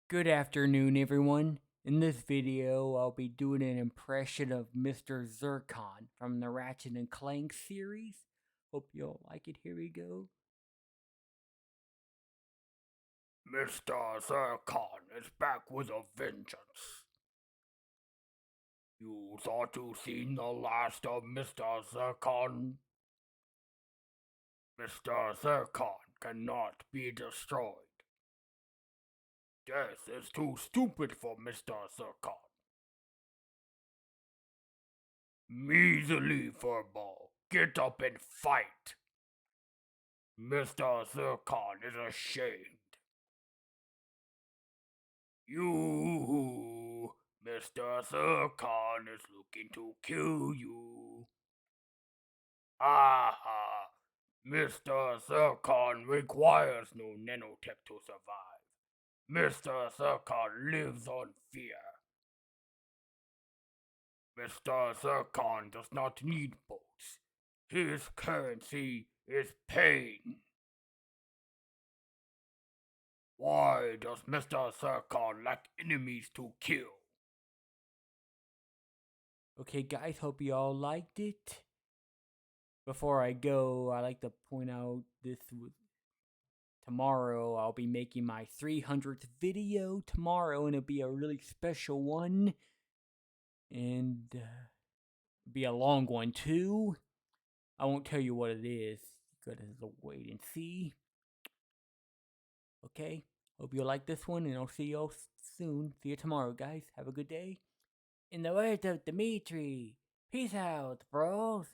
Good afternoon, everyone. In this video, I'll be doing an impression of Mr. Zurkon from the Ratchet and Clank series. Hope you'll like it. Here we go. Mr. Zurkon is back with a vengeance. You thought you'd seen the last of Mr. Zurkon? Mr. Zurkon cannot be destroyed. Death is too stupid for Mr. Zurkon. Measly furball, get up and fight. Mr. Zurkon is ashamed. You, Mr. Zurkon is looking to kill you. Aha! Mr. Zurkon requires no nanotech to survive. Mr. Zurkon lives on fear. Mr. Zurkon does not need boats. His currency is pain. Why does Mr. Zurkon lack enemies to kill? Okay, guys, hope you all liked it. Before I go, I like to point out tomorrow I'll be making my 300th video tomorrow, and it'll be a really special one. And be a long one too. I won't tell you what it is. You gotta wait and see. Okay? Hope you like this one, and I'll see you all soon. See you tomorrow, guys. Have a good day. In the words of Dimitri, peace out, bros.